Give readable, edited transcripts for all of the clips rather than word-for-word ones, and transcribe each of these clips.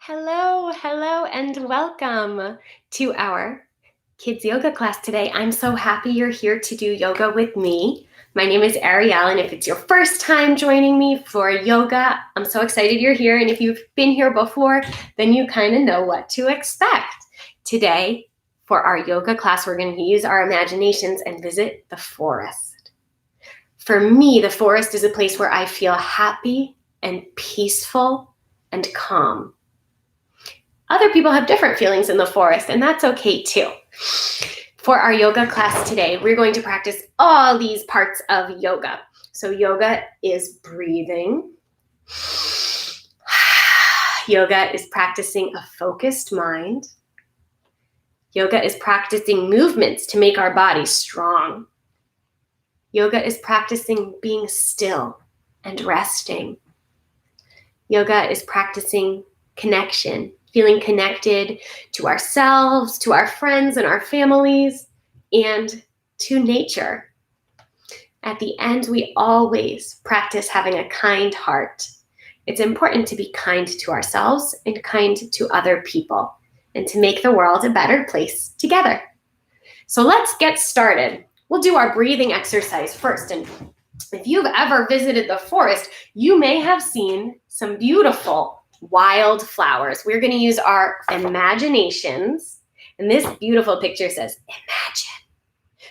Hello, and welcome to our kids yoga class today. I'm so happy you're here to do yoga with me. My name is Arielle, and if it's your first time joining me for yoga, I'm so excited you're here. And if you've been here before, then you kind of know what to expect. Today, for our yoga class, we're going to use our imaginations and visit the forest. For me, the forest is a place where I feel happy and peaceful and calm. Other people have different feelings in the forest, and that's okay too. For our yoga class today, we're going to practice all these parts of yoga. So yoga is breathing. Yoga is practicing a focused mind. Yoga is practicing movements to make our body strong. Yoga is practicing being still and resting. Yoga is practicing connection, feeling connected to ourselves, to our friends and our families, and to nature. At the end, we always practice having a kind heart. It's important to be kind to ourselves and kind to other people, and to make the world a better place together. So let's get started. We'll do our breathing exercise first. And if you've ever visited the forest, you may have seen some beautiful wild flowers. We're going to use our imaginations. And this beautiful picture says, imagine.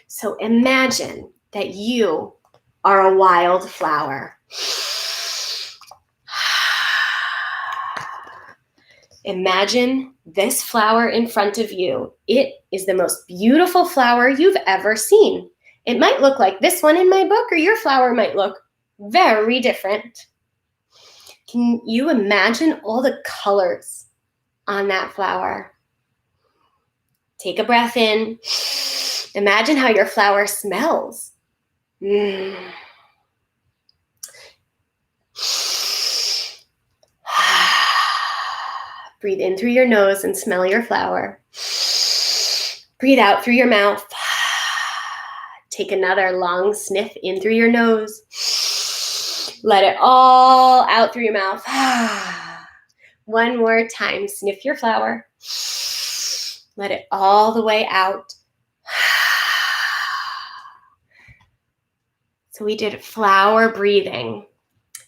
So imagine that you are a wild flower. Imagine this flower in front of you. It is the most beautiful flower you've ever seen. It might look like this one in my book, or your flower might look very different. Can you imagine all the colors on that flower? Take a breath in. Imagine how your flower smells. Breathe in through your nose and smell your flower. Breathe out through your mouth. Take another long sniff in through your nose. Let it all out through your mouth. One more time. Sniff your flower. Let it all the way out. So we did flower breathing.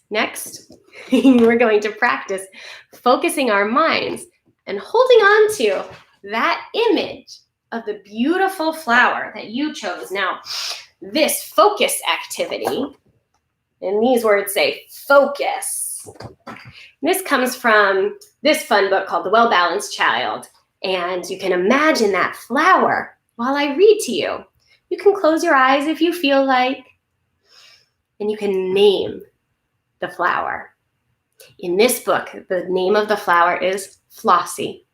Next, we're going to practice focusing our minds and holding on to that image of the beautiful flower that you chose. Now, this focus activity, and these words say focus. This comes from this fun book called The Well-Balanced Child. And you can imagine that flower while I read to you. You can close your eyes if you feel like, and you can name the flower. In this book, the name of the flower is Flossie.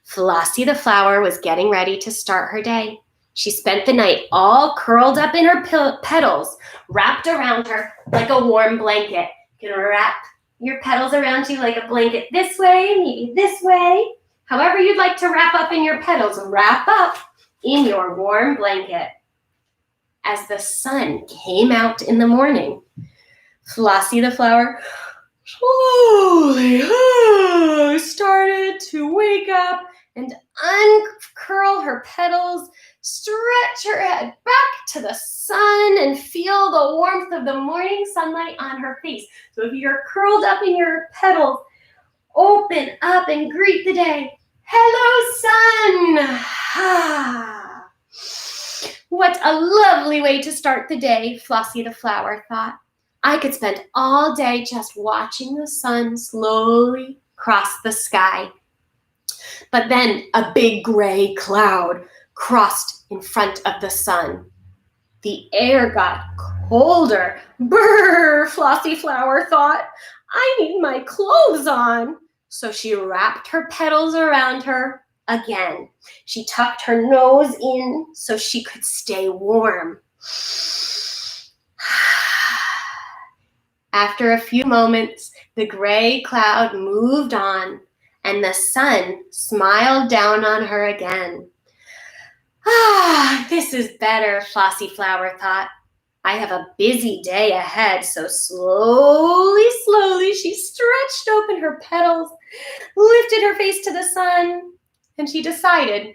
Flossie the flower was getting ready to start her day. She spent the night all curled up in her petals, wrapped around her like a warm blanket. You can wrap your petals around you like a blanket this way, maybe this way. However you'd like to wrap up in your petals, wrap up in your warm blanket. As the sun came out in the morning, Flossie the flower slowly started to wake up and uncurl her petals, stretch her head back to the sun, and feel the warmth of the morning sunlight on her face. So if you're curled up in your petals, open up and greet the day. Hello, sun! What a lovely way to start the day, Flossie the flower thought. I could spend all day just watching the sun slowly cross the sky. But then a big gray cloud crossed in front of the sun. The air got colder. Brr, Flossie flower thought. I need my clothes on. So she wrapped her petals around her again. She tucked her nose in so she could stay warm. After a few moments, the gray cloud moved on, and the sun smiled down on her again. This is better, Flossie flower thought. I have a busy day ahead, so slowly, she stretched open her petals, lifted her face to the sun, and she decided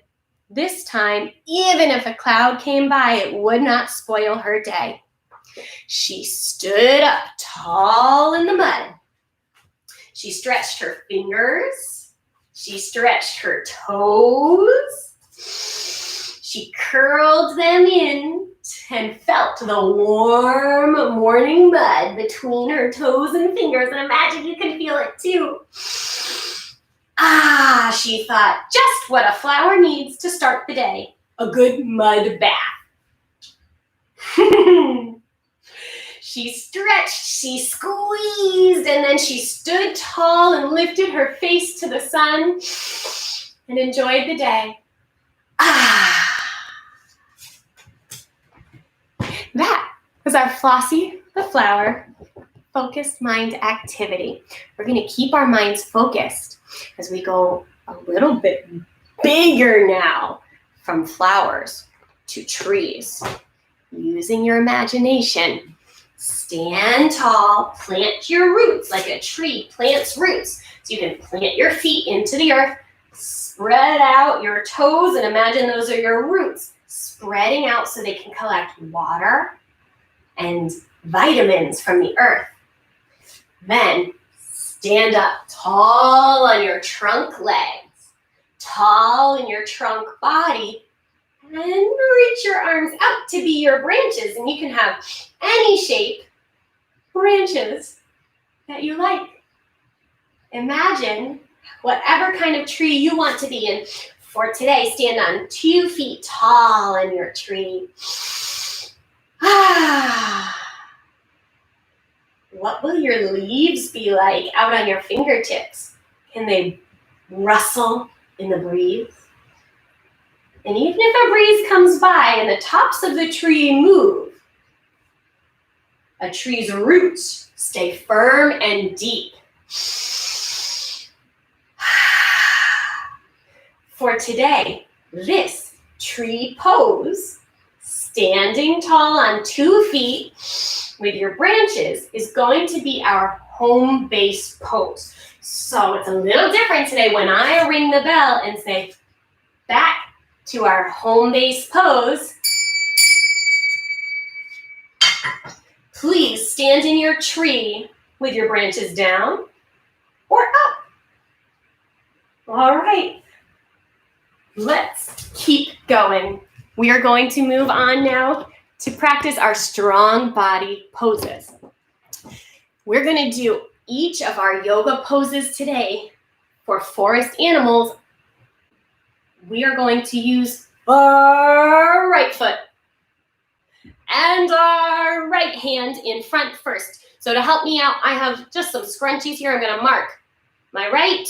this time, even if a cloud came by, it would not spoil her day. She stood up tall in the mud. She stretched her fingers. She stretched her toes. She curled them in and felt the warm morning mud between her toes and fingers. And imagine you can feel it too. She thought, just what a flower needs to start the day. A good mud bath. She stretched, she squeezed, and then she stood tall and lifted her face to the sun and enjoyed the day. That was our Flossie the Flower focused mind activity. We're going to keep our minds focused as we go a little bit bigger now, from flowers to trees. Using your imagination, stand tall, plant your roots like a tree plants roots. So you can plant your feet into the earth, spread out your toes, and imagine those are your roots, spreading out so they can collect water and vitamins from the earth. Then stand up tall on your trunk legs, tall in your trunk body, and reach your arms out to be your branches. And you can have any shape branches that you like. Imagine whatever kind of tree you want to be in. For today, stand on 2 feet tall in your tree. What will your leaves be like out on your fingertips? Can they rustle in the breeze? And even if a breeze comes by and the tops of the tree move, a tree's roots stay firm and deep. For today, this tree pose, standing tall on 2 feet with your branches, is going to be our home base pose. So it's a little different today when I ring the bell and say, back to our home base pose. Please stand in your tree with your branches down or up. All right, let's keep going. We are going to move on now to practice our strong body poses. We're going to do each of our yoga poses today for forest animals. We are going to use our right foot and our right hand in front first. So to help me out, I have just some scrunchies here. I'm going to mark my right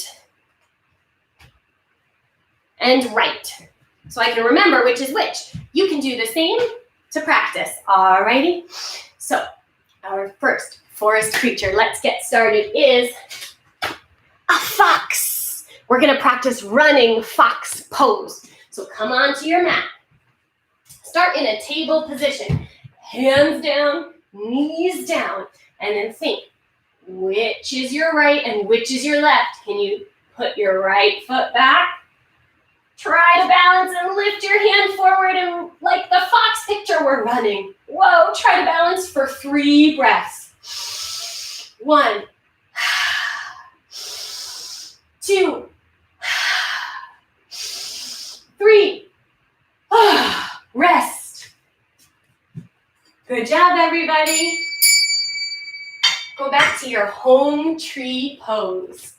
and right, so I can remember which is which. You can do the same to practice. Alrighty. So our first forest creature, let's get started, is a fox. We're going to practice running fox pose. So come onto your mat. Start in a table position. Hands down, knees down, and then think, which is your right and which is your left? Can you put your right foot back? Try to balance and lift your hand forward, and like the fox picture, we're running. Whoa, try to balance for 3 breaths. 1, 2, 3. Rest. Good job, everybody. Go back to your home tree pose.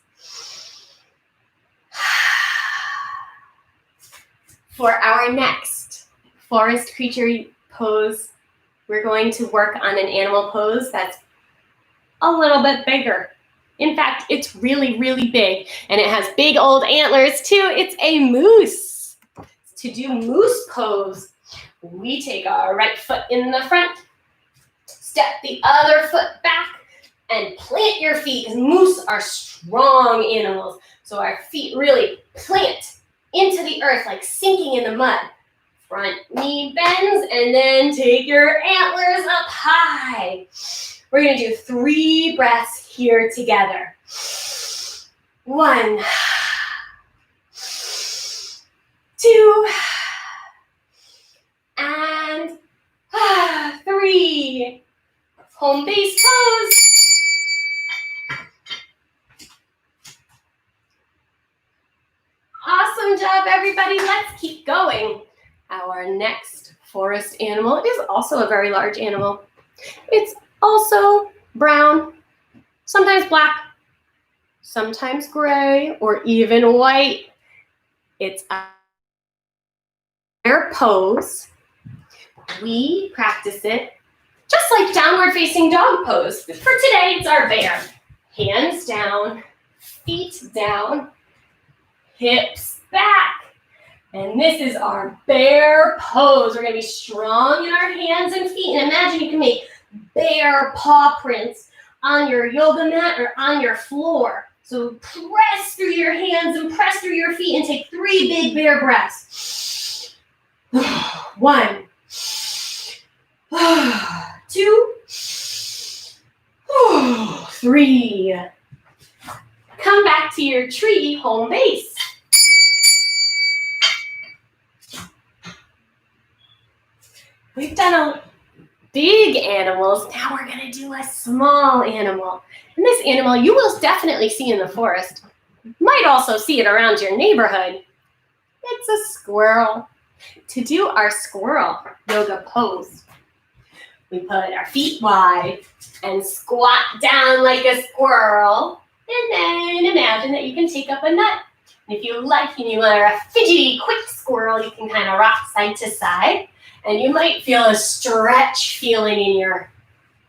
For our next forest creature pose, we're going to work on an animal pose that's a little bit bigger. In fact, it's really, really big, and it has big old antlers too. It's a moose. To do moose pose, we take our right foot in the front, step the other foot back, and plant your feet, because moose are strong animals. So our feet really plant into the earth, like sinking in the mud Front knee bends, and then take your antlers up high. We're going to do 3 breaths here together. 1, 2, and 3. Home base pose. Awesome job, everybody. Let's keep going. Our next forest animal is also a very large animal. It's also brown, sometimes black, sometimes gray, or even white. It's a bear pose. We practice it just like downward facing dog pose. For today, it's our bear. Hands down, feet down, hips back. And this is our bear pose. We're going to be strong in our hands and feet. And imagine you can make bear paw prints on your yoga mat or on your floor. So press through your hands and press through your feet and take 3 big bear breaths. 1, 2, 3. Come back to your tree home base. We've done big animals. Now we're going to do a small animal. And this animal you will definitely see in the forest. You might also see it around your neighborhood. It's a squirrel. To do our squirrel yoga pose, we put our feet wide and squat down like a squirrel. And then imagine that you can take up a nut. And if you like and you are a fidgety, quick squirrel, you can kind of rock side to side. And you might feel a stretch feeling in your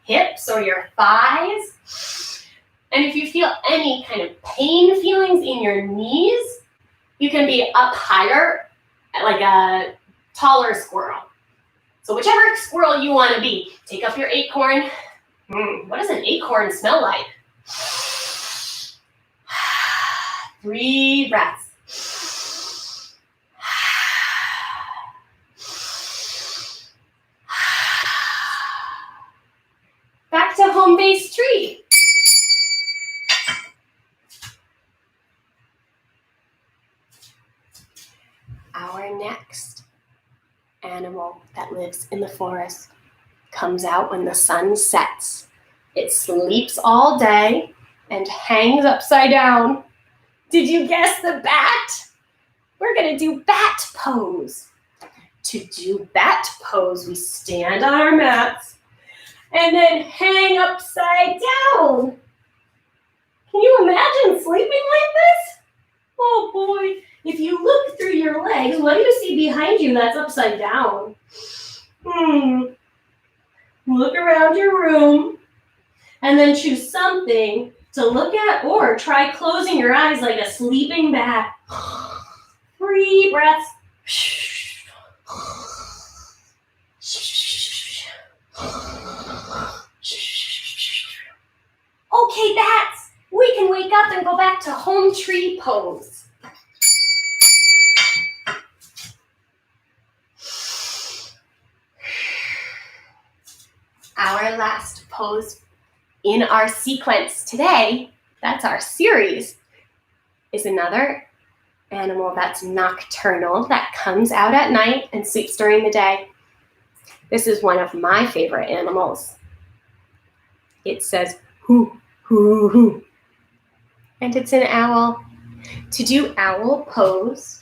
hips or your thighs. And if you feel any kind of pain feelings in your knees, you can be up higher, like a taller squirrel. So whichever squirrel you want to be, take up your acorn. What does an acorn smell like? 3 breaths. Back to home base tree. Our next animal that lives in the forest comes out when the sun sets. It sleeps all day and hangs upside down. Did you guess the bat? We're going to do bat pose. To do bat pose, we stand on our mats and then hang upside down. Can you imagine sleeping like this? Oh boy. If you look through your legs, what do you see behind you that's upside down? Look around your room and then choose something to look at or try closing your eyes like a sleeping bat. 3 breaths. Okay, bats, we can wake up and go back to home tree pose. Our last pose in our sequence today, that's our series, is another animal that's nocturnal, that comes out at night and sleeps during the day. This is one of my favorite animals. It says, hoo, hoo, hoo. And it's an owl. To do owl pose,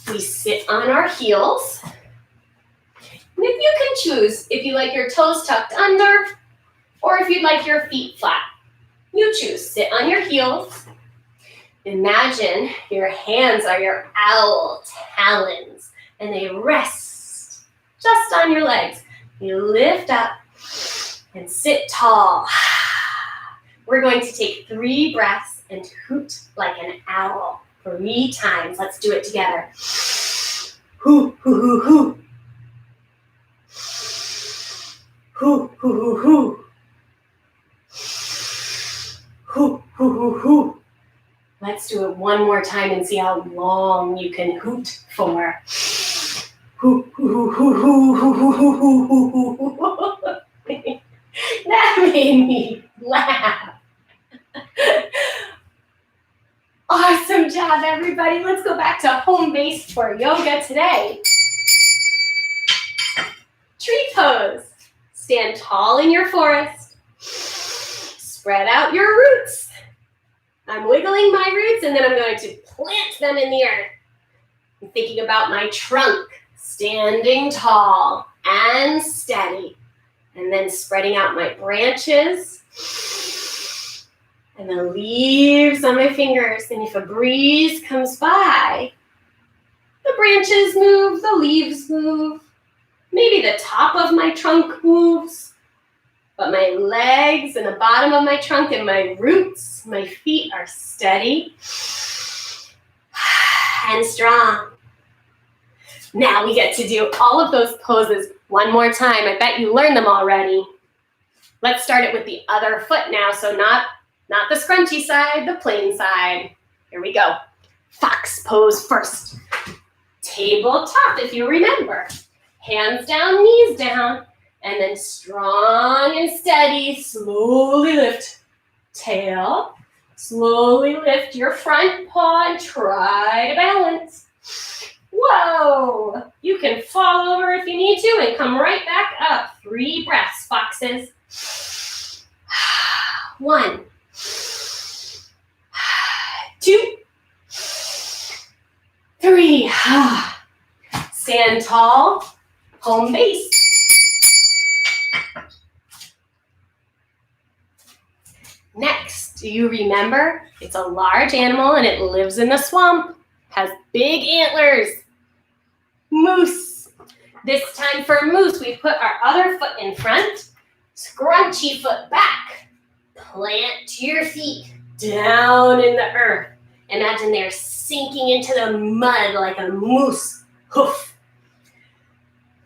we sit on our heels. And if you can choose, if you like your toes tucked under, or if you'd like your feet flat, you choose. Sit on your heels. Imagine your hands are your owl talons, and they rest just on your legs. You lift up and sit tall. We're going to take 3 breaths and hoot like an owl 3 times. Let's do it together. Hoo, hoo, hoo, hoo. Hoo, hoo, hoo, hoo. Hoo, hoo, hoo, hoo. Let's do it one more time and see how long you can hoot for. Hoo, hoo, hoo, hoo, hoo, hoo, hoo, hoo, hoo, hoo. That made me laugh. Awesome job, everybody. Let's go back to home base for yoga today. Tree pose. Stand tall in your forest. Spread out your roots. I'm wiggling my roots and then I'm going to plant them in the earth. I'm thinking about my trunk, standing tall and steady. And then spreading out my branches and the leaves on my fingers. And if a breeze comes by, the branches move, the leaves move. Maybe the top of my trunk moves, but my legs and the bottom of my trunk and my roots, my feet are steady and strong. Now we get to do all of those poses one more time. I bet you learned them already. Let's start it with the other foot now. So not the scrunchy side, the plain side. Here we go. Fox pose first. Tabletop, if you remember. Hands down, knees down, and then strong and steady, slowly lift. Tail, slowly lift your front paw and try to balance. Whoa! You can fall over if you need to and come right back up. 3 breaths, foxes. 1, 2, 3. Stand tall. Home base. Next, do you remember? It's a large animal and it lives in the swamp. Has big antlers. Moose. This time for moose, we put our other foot in front. Scrunchy foot back. Plant your feet down in the earth. Imagine they're sinking into the mud like a moose hoof.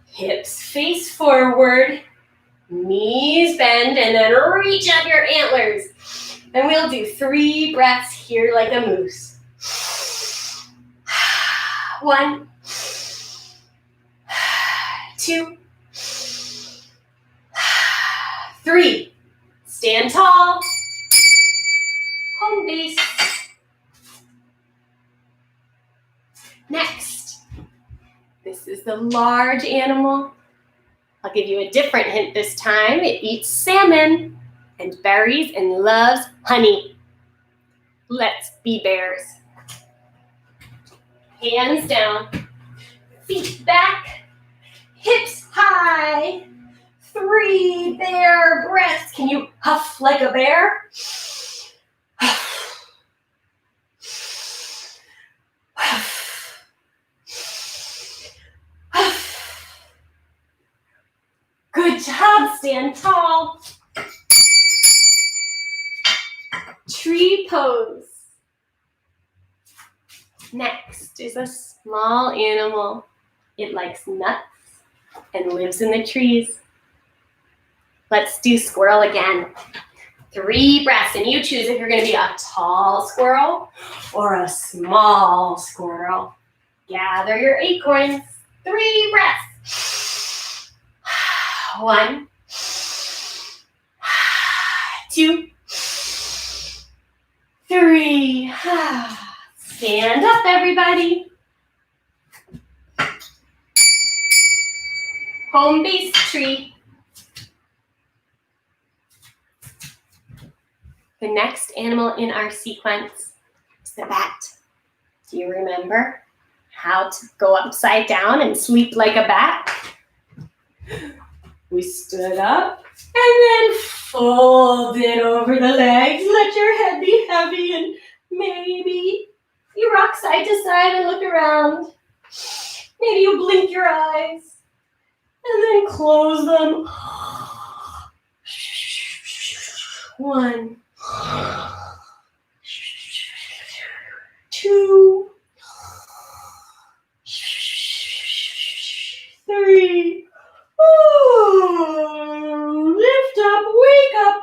Hips face forward, knees bend, and then reach up your antlers. And we'll do 3 breaths here like a moose. 1, 2, 3. Stand tall. Home base. Next. This is the large animal. I'll give you a different hint this time. It eats salmon and berries and loves honey. Let's be bears. Hands down, feet back, hips high. 3 bear breaths. Can you huff like a bear? Good job, stand tall. Tree pose. Next is a small animal. It likes nuts and lives in the trees. Let's do squirrel again. 3 breaths, and you choose if you're going to be a tall squirrel or a small squirrel. Gather your acorns. 3 breaths. 1, 2, 3. Stand up, everybody. Home base tree. The next animal in our sequence is the bat. Do you remember how to go upside down and sleep like a bat? We stood up and then folded over the legs. Let your head be heavy and maybe you rock side to side and look around. Maybe you blink your eyes and then close them. 1, 2, 3. Lift up, wake up.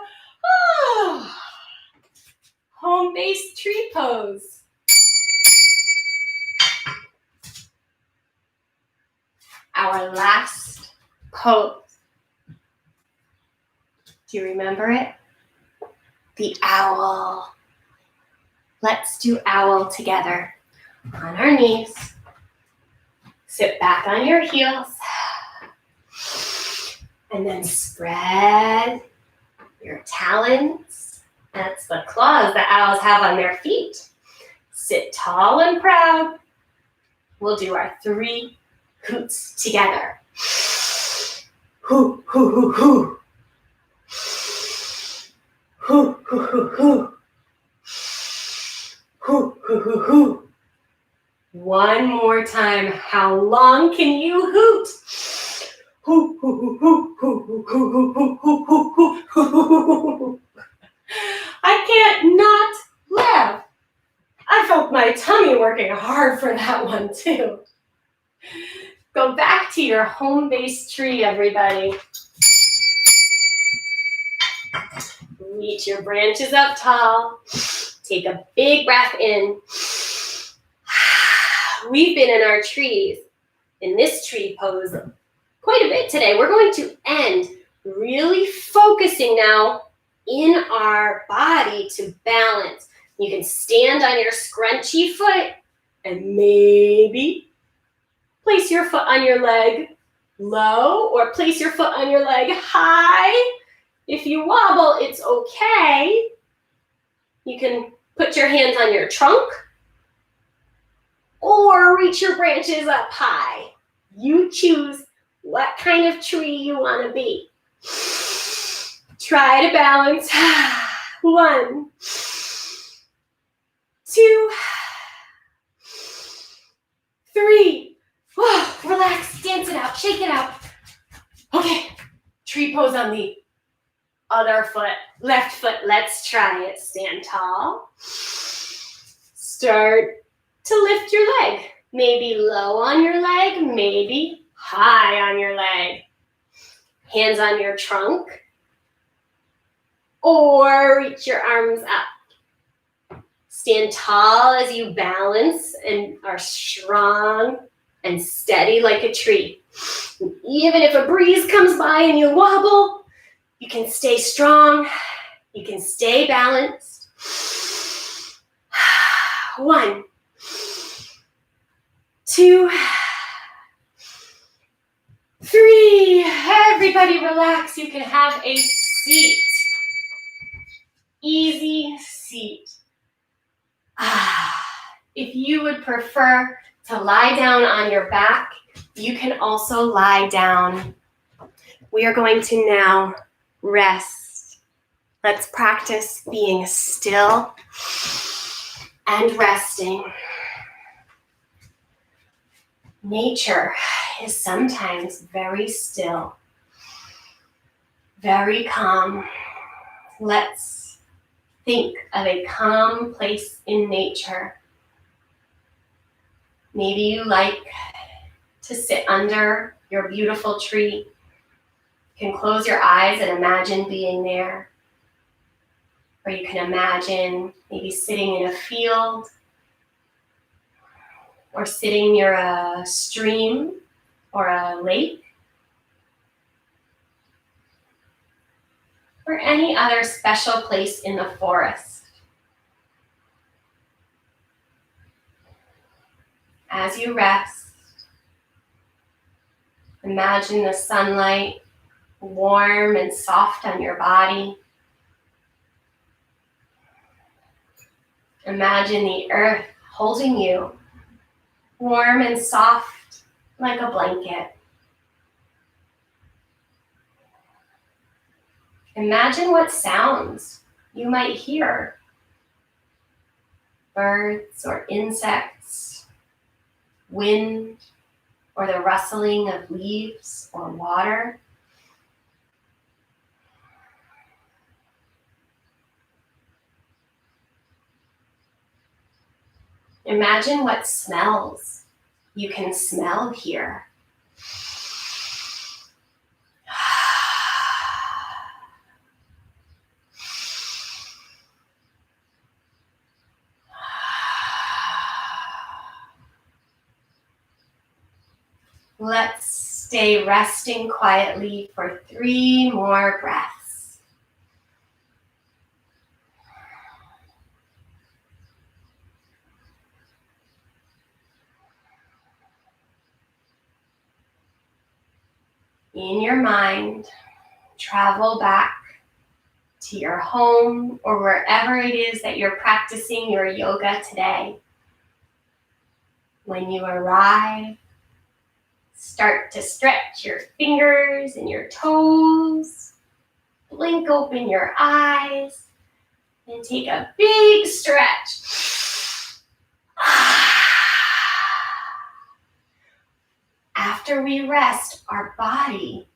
Home home-based tree pose. Our last pose. Do you remember it? The owl. Let's do owl together. On our knees. Sit back on your heels. And then spread your talons. That's the claws that owls have on their feet. Sit tall and proud. We'll do our 3 hoots together. Hoo, hoo, hoo, hoo. Hoo, hoo, hoo, hoo. Hoo, hoo, hoo, hoo. One more time. How long can you hoot? Hoo, hoo, hoo, hoo, hoo, hoo, hoo, hoo, hoo, hoo, hoo. I can't not laugh. I felt my tummy working hard for that one too. Go back to your home-based tree, everybody. Reach your branches up tall. Take a big breath in. We've been in our trees, in this tree pose, quite a bit today. We're going to end really focusing now in our body to balance. You can stand on your scrunchy foot and maybe place your foot on your leg low or place your foot on your leg high. If you wobble, it's okay. You can put your hands on your trunk or reach your branches up high. You choose what kind of tree you want to be. Try to balance. 1, 2, 3. Whoa, relax, dance it out, shake it out. Okay, tree pose on the other foot, left foot. Let's try it. Stand tall. Start to lift your leg. Maybe low on your leg, maybe high on your leg. Hands on your trunk. Or reach your arms up. Stand tall as you balance and are strong and steady like a tree. And even if a breeze comes by and you wobble, you can stay strong. You can stay balanced. 1, 2, 3. Everybody relax. You can have a seat. Easy seat. If you would prefer to lie down on your back, you can also lie down. We are going to now rest. Let's practice being still and resting. Nature is sometimes very still, very calm. Let's think of a calm place in nature. Maybe you like to sit under your beautiful tree. You can close your eyes and imagine being there. Or you can imagine maybe sitting in a field or sitting near a stream or a lake or any other special place in the forest. As you rest, imagine the sunlight warm and soft on your body. Imagine the earth holding you warm and soft like a blanket. Imagine what sounds you might hear. Birds or insects, wind, or the rustling of leaves or water. Imagine what smells you can smell here. Let's stay resting quietly for 3 more breaths. In your mind, travel back to your home or wherever it is that you're practicing your yoga today. When you arrive, start to stretch your fingers and your toes. Blink open your eyes and take a big stretch. After we rest, our body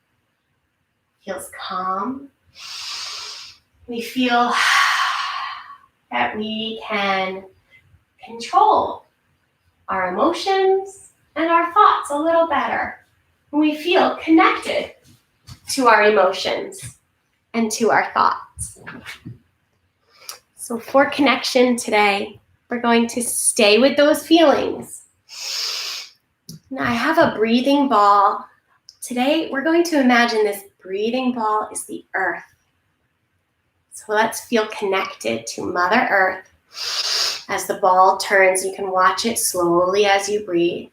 feels calm. We feel that we can control our emotions and our thoughts a little better. We feel connected to our emotions and to our thoughts. So for connection today, we're going to stay with those feelings. Now I have a breathing ball. Today we're going to imagine this breathing ball is the earth. So let's feel connected to Mother Earth. As the ball turns, you can watch it slowly as you breathe.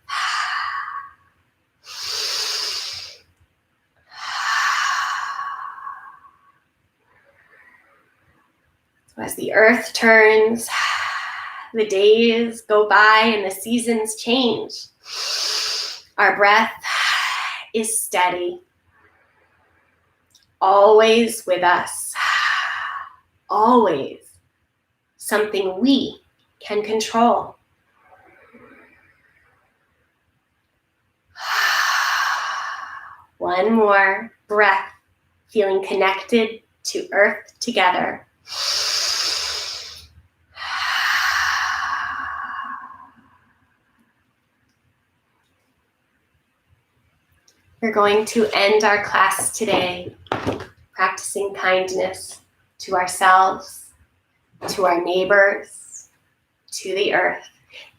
So as the earth turns, the days go by and the seasons change. Our breath is steady, always with us, always something we can control. One more breath, feeling connected to earth together. We're going to end our class today practicing kindness to ourselves, to our neighbors, to the earth.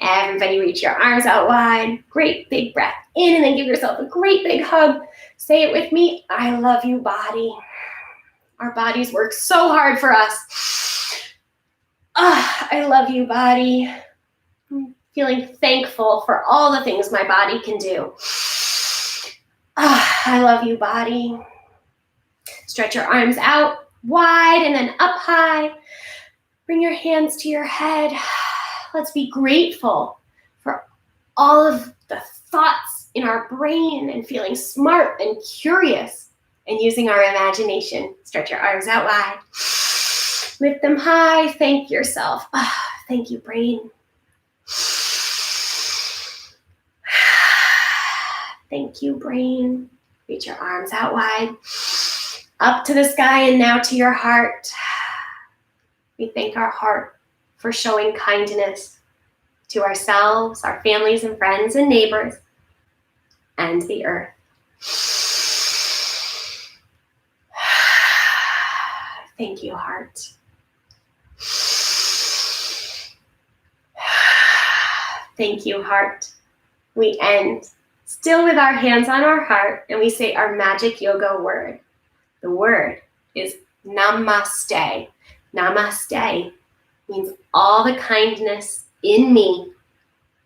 Everybody reach your arms out wide. Great big breath in and then give yourself a great big hug. Say it with me. I love you, body. Our bodies work so hard for us. I love you, body. I'm feeling thankful for all the things my body can do. I love you, body. Stretch your arms out wide and then up high. Bring your hands to your head. Let's be grateful for all of the thoughts in our brain and feeling smart and curious and using our imagination. Stretch your arms out wide. Lift them high. Thank yourself. Thank you, brain. Thank you, brain. Reach your arms out wide. Up to the sky and now to your heart. We thank our heart for showing kindness to ourselves, our families and friends and neighbors, and the earth. Thank you, heart. Thank you, heart. We end still with our hands on our heart and we say our magic yoga word. The word is namaste. Namaste means all the kindness in me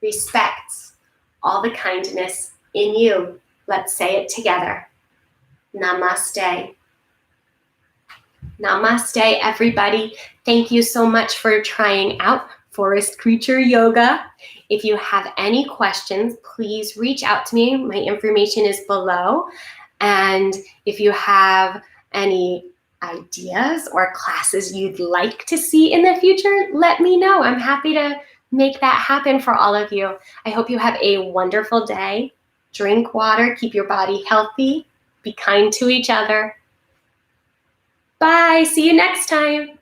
respects all the kindness in you. Let's say it together. Namaste. Namaste, everybody. Thank you so much for trying out Forest Creature Yoga. If you have any questions, please reach out to me. My information is below. And if you have any ideas or classes you'd like to see in the future, let me know. I'm happy to make that happen for all of you. I hope you have a wonderful day. Drink water, keep your body healthy, be kind to each other. Bye, see you next time.